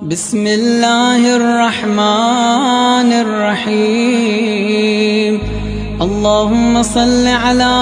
بسم الله الرحمن الرحيم اللهم صل على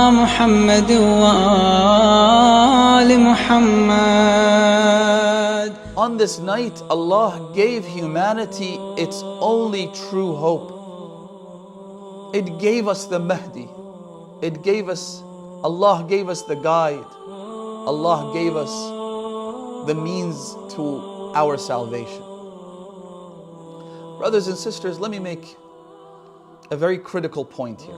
محمد وآل محمد. On this night, Allah gave humanity its only true hope. It gave us the Mahdi. Allah gave us the guide. Allah gave us the means to our salvation. Brothers and sisters, let me make a very critical point here.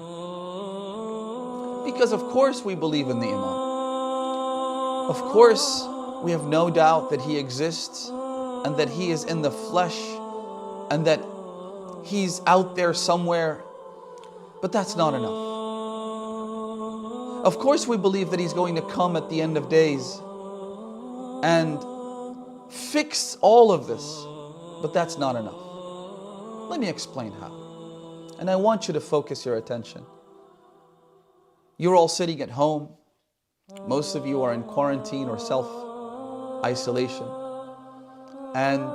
Because of course we believe in the Imam. Of course we have no doubt that he exists and that he is in the flesh and that he's out there somewhere. But that's not enough. Of course we believe that he's going to come at the end of days and fix all of this, but that's not enough. Let me explain how. And I want you to focus your attention. You're all sitting at home. Most of you are in quarantine or self-isolation. And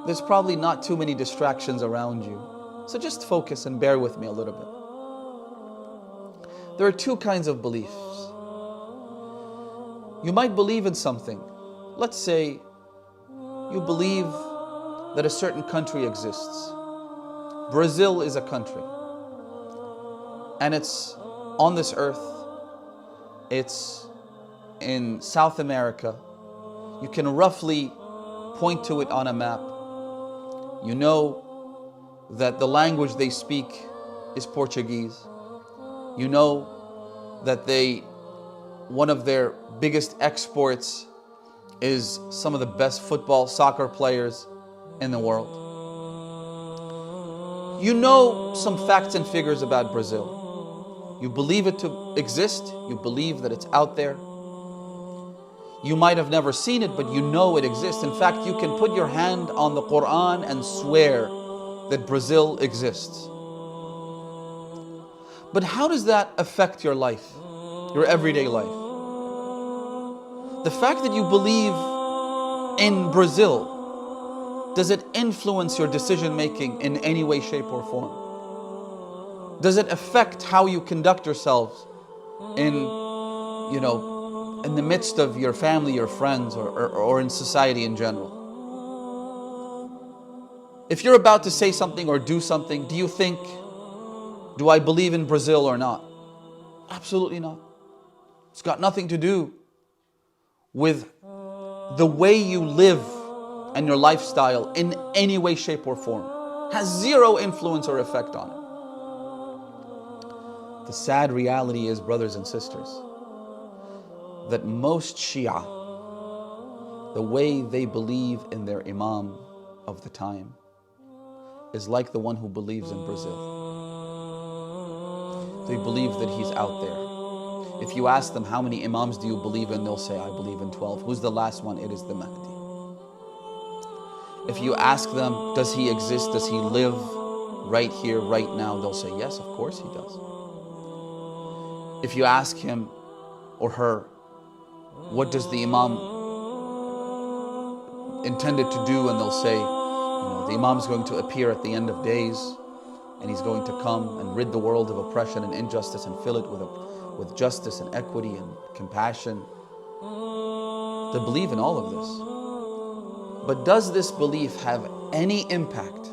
there's probably not too many distractions around you. So just focus and bear with me a little bit. There are two kinds of beliefs. You might believe in something. Let's say you believe that a certain country exists. Brazil is a country. And it's on this earth. It's in South America. You can roughly point to it on a map. You know that the language they speak is Portuguese. You know that one of their biggest exports is some of the best soccer players in the world. You know some facts and figures about Brazil. You believe it to exist. You believe that it's out there. You might have never seen it, but you know it exists. In fact, you can put your hand on the Quran and swear that Brazil exists. But how does that affect your life, your everyday life? The fact that you believe in Brazil, does it influence your decision making in any way, shape, or form? Does it affect how you conduct yourselves in the midst of your family, your friends, or in society in general? If you're about to say something or do something, do you think, do I believe in Brazil or not? Absolutely not. It's got nothing to do with the way you live and your lifestyle in any way, shape, or form. Has zero influence or effect on it. The sad reality is, brothers and sisters, that most Shia, the way they believe in their Imam of the time is like the one who believes in Brazil. They believe that he's out there. If you ask them, how many Imams do you believe in? They'll say, I believe in 12. Who's the last one? It is the Mahdi. If you ask them, does he exist? Does he live right here, right now? They'll say, yes, of course he does. If you ask him or her, what does the Imam intended to do? And they'll say, the Imam is going to appear at the end of days, and he's going to come and rid the world of oppression and injustice and fill it with justice and equity and compassion. They believe in all of this. But does this belief have any impact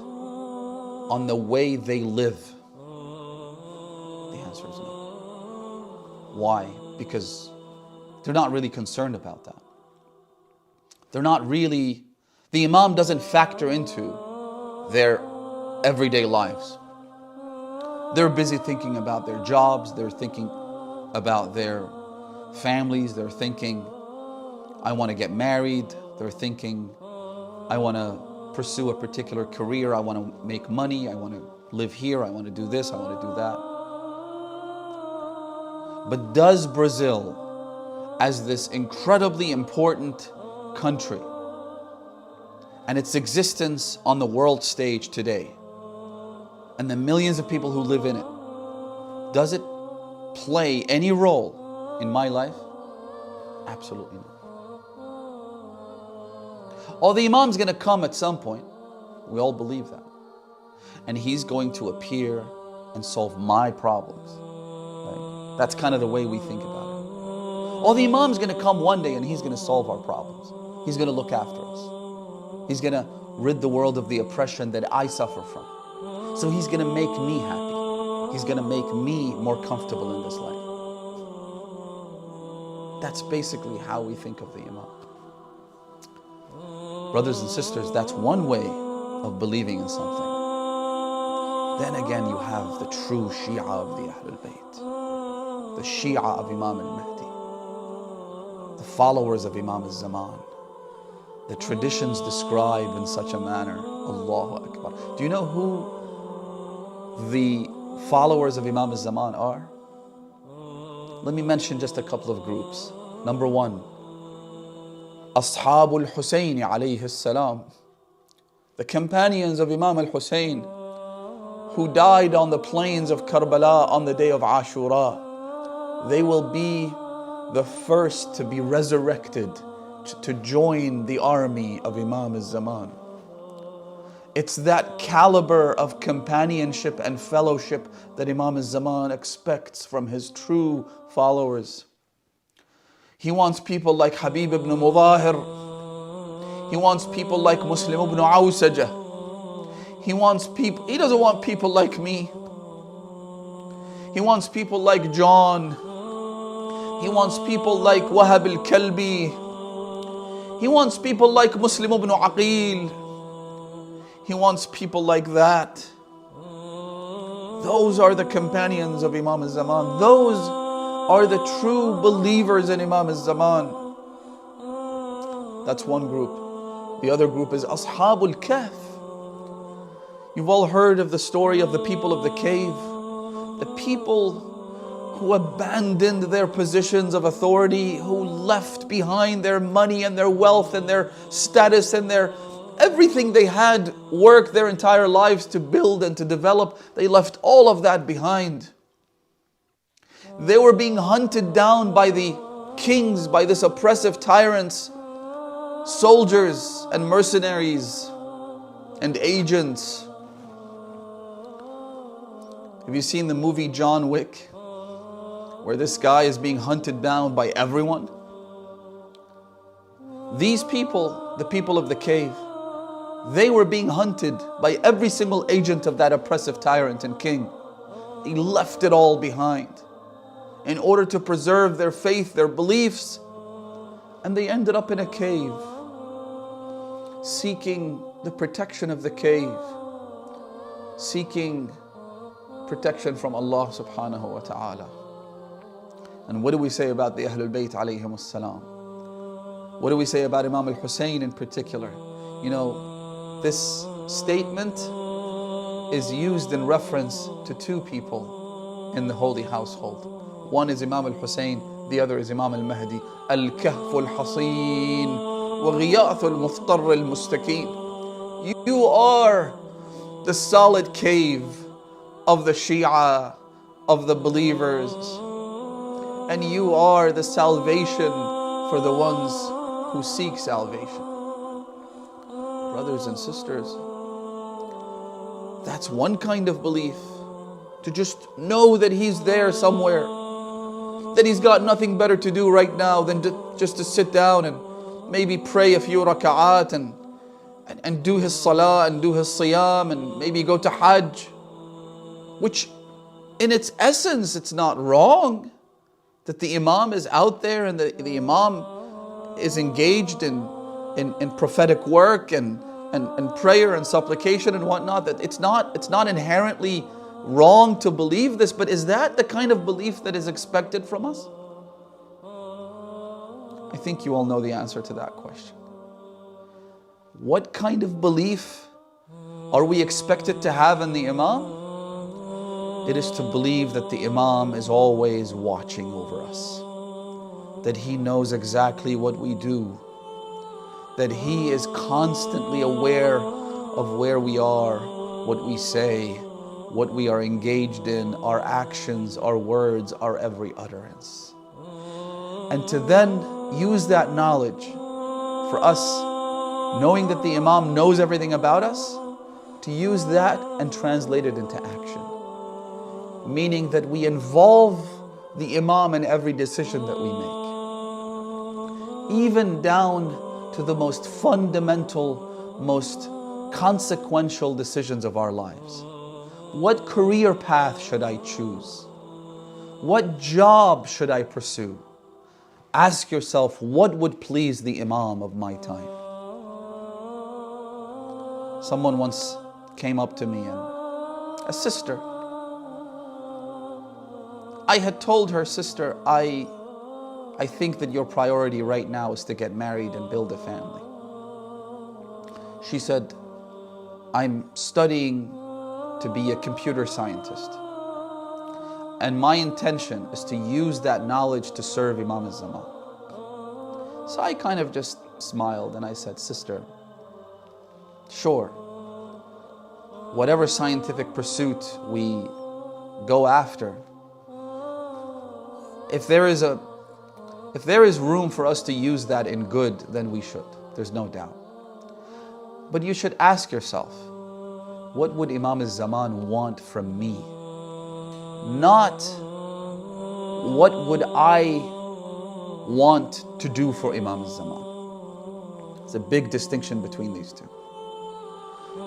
on the way they live? The answer is no. Why? Because they're not really concerned about that. The Imam doesn't factor into their everyday lives. They're busy thinking about their jobs, they're thinking about their families, they're thinking, I want to get married, they're thinking, I want to pursue a particular career, I want to make money, I want to live here, I want to do this, I want to do that. But does Brazil, as this incredibly important country, and its existence on the world stage today, and the millions of people who live in it, does it play any role in my life? Absolutely not. Oh, the Imam's going to come at some point. We all believe that. And he's going to appear and solve my problems. Right? That's kind of the way we think about it. Oh, the Imam's going to come one day and he's going to solve our problems. He's going to look after us. He's going to rid the world of the oppression that I suffer from. So he's going to make me happy. He's going to make me more comfortable in this life. That's basically how we think of the Imam. Brothers and sisters, that's one way of believing in something. Then again, you have the true Shia of the Ahlul Bayt, the Shia of Imam al-Mahdi, the followers of Imam al-Zaman. The traditions describe in such a manner. Allahu Akbar. Do you know who the followers of Imam al-Zaman are? Let me mention just a couple of groups. Number one, Ashabul Hussain alayhi salam, the companions of Imam al-Hussain who died on the plains of Karbala on the day of Ashura. They will be the first to be resurrected to join the army of Imam al-Zaman. It's that caliber of companionship and fellowship that Imam al-Zaman expects from his true followers. He wants people like Habib ibn Mudahir. He wants people like Muslim ibn Awsajah. He doesn't want people like me. He wants people like John. He wants people like Wahab al-Kalbi. He wants people like Muslim ibn Aqil. He wants people like that. Those are the companions of Imam al-Zaman. Those are the true believers in Imam al-Zaman. That's one group. The other group is Ashabul Kahf. You've all heard of the story of the people of the cave. The people who abandoned their positions of authority, who left behind their money and their wealth and their status and their everything they had worked their entire lives to build and to develop. They left all of that behind. They were being hunted down by the kings, by this oppressive tyrants, soldiers and mercenaries and agents. Have you seen the movie John Wick, where this guy is being hunted down by everyone? These people, the people of the cave, they were being hunted by every single agent of that oppressive tyrant and king. They left it all behind in order to preserve their faith, their beliefs, and they ended up in a cave, seeking the protection of the cave, seeking protection from Allah subhanahu wa ta'ala. And what do we say about the Ahlul Bayt alayhim as-salam? What do we say about Imam al-Hussain in particular? You know, this statement is used in reference to two people in the holy household. One is Imam al-Hussain, the other is Imam al-Mahdi. Al-Kahf al-Hasin wa Ghiyath al-Muftar al-Mustaqim. You are the solid cave of the Shia, of the believers. And you are the salvation for the ones who seek salvation. Brothers and sisters, that's one kind of belief. To just know that he's there somewhere, that he's got nothing better to do right now than just to sit down and maybe pray a few raka'at and do his salah and do his siyam and maybe go to hajj. Which in its essence, it's not wrong that the Imam is out there and the Imam is engaged in prophetic work and prayer and supplication and whatnot. That it's not inherently wrong to believe this, but is that the kind of belief that is expected from us? I think you all know the answer to that question. What kind of belief are we expected to have in the Imam? It is to believe that the Imam is always watching over us, that he knows exactly what we do, that he is constantly aware of where we are, what we say, what we are engaged in, our actions, our words, our every utterance. And to then use that knowledge for us knowing that the Imam knows everything about us, to use that and translate it into action. Meaning that we involve the Imam in every decision that we make. Even down to the most fundamental, most consequential decisions of our lives. What career path should I choose? What job should I pursue? Ask yourself, what would please the Imam of my time? Someone once came up to me, and a sister. I had told her, sister, I think that your priority right now is to get married and build a family. She said, I'm studying to be a computer scientist. And my intention is to use that knowledge to serve Imam al-Zaman. So I kind of just smiled and I said, sister, sure, whatever scientific pursuit we go after, if there is room for us to use that in good, then we should. There's no doubt. But you should ask yourself, what would Imam al-Zaman want from me? Not what would I want to do for Imam al-Zaman. There's a big distinction between these two.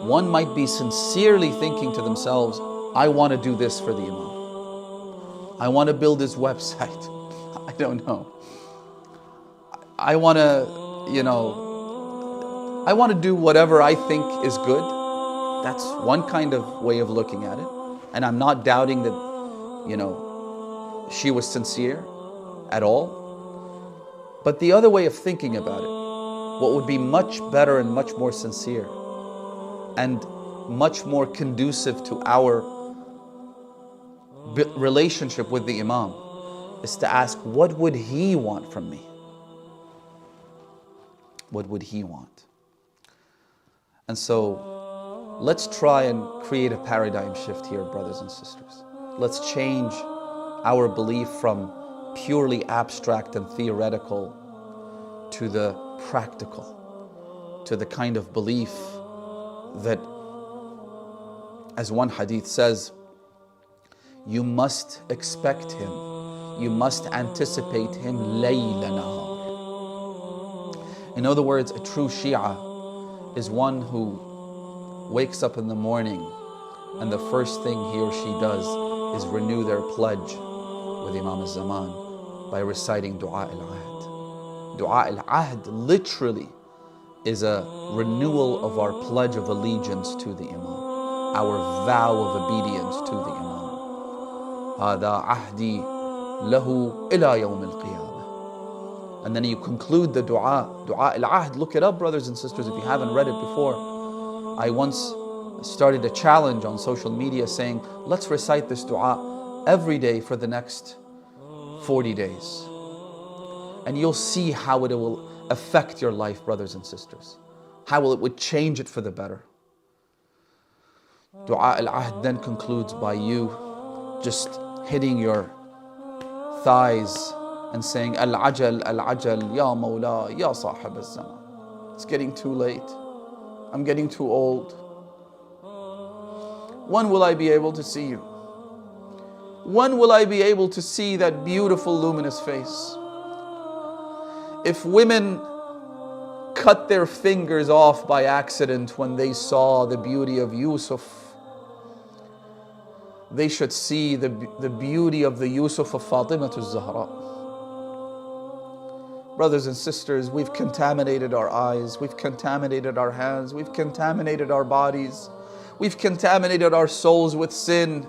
One might be sincerely thinking to themselves, I want to do this for the Imam. I want to build his website. I don't know. I want to, I want to do whatever I think is good. That's one kind of way of looking at it. And I'm not doubting that, she was sincere at all. But the other way of thinking about it, what would be much better and much more sincere and much more conducive to our relationship with the Imam, is to ask, what would he want from me? What would he want? And so let's try and create a paradigm shift here, brothers and sisters. Let's change our belief from purely abstract and theoretical to the practical, to the kind of belief that, as one hadith says, you must expect him, you must anticipate him layla nahar. In other words, a true Shia is one who wakes up in the morning and the first thing he or she does is renew their pledge with Imam al-Zaman by reciting Dua al-Ahd. Dua al-Ahd literally is a renewal of our pledge of allegiance to the Imam, our vow of obedience to the Imam. هذا عهدي له إلى يوم القيامة. And then you conclude the dua al-Ahd. Look it up, brothers and sisters, if you haven't read it before. I once started a challenge on social media saying, let's recite this dua every day for the next 40 days. And you'll see how it will affect your life, brothers and sisters. How it would change it for the better. Dua al-Ahd then concludes by you just hitting your thighs and saying, Al-Ajal, Al-Ajal, Ya Mawla, Ya Sahib al-Zaman. It's getting too late. I'm getting too old. When will I be able to see you? When will I be able to see that beautiful luminous face? If women cut their fingers off by accident when they saw the beauty of Yusuf, they should see the beauty of the Yusuf of Fatimah al-Zahra. Brothers and sisters, we've contaminated our eyes, we've contaminated our hands, we've contaminated our bodies, we've contaminated our souls with sin.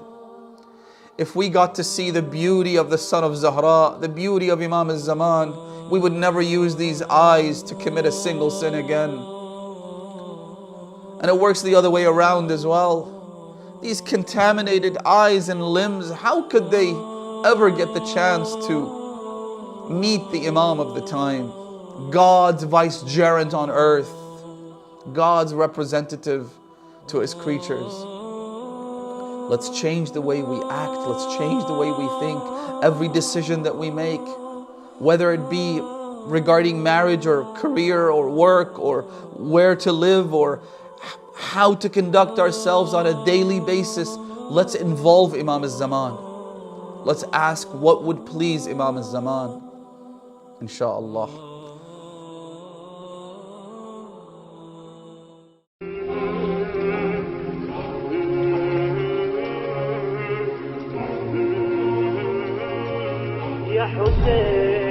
If we got to see the beauty of the son of Zahra, the beauty of Imam al-Zaman, we would never use these eyes to commit a single sin again. And it works the other way around as well. These contaminated eyes and limbs, how could they ever get the chance to meet the Imam of the time, God's vicegerent on earth, God's representative to His creatures? Let's change the way we act, let's change the way we think. Every decision that we make, whether it be regarding marriage or career or work or where to live or how to conduct ourselves on a daily basis, let's involve Imam al-Zaman. Let's ask what would please Imam al-Zaman, insha'Allah. يا حسين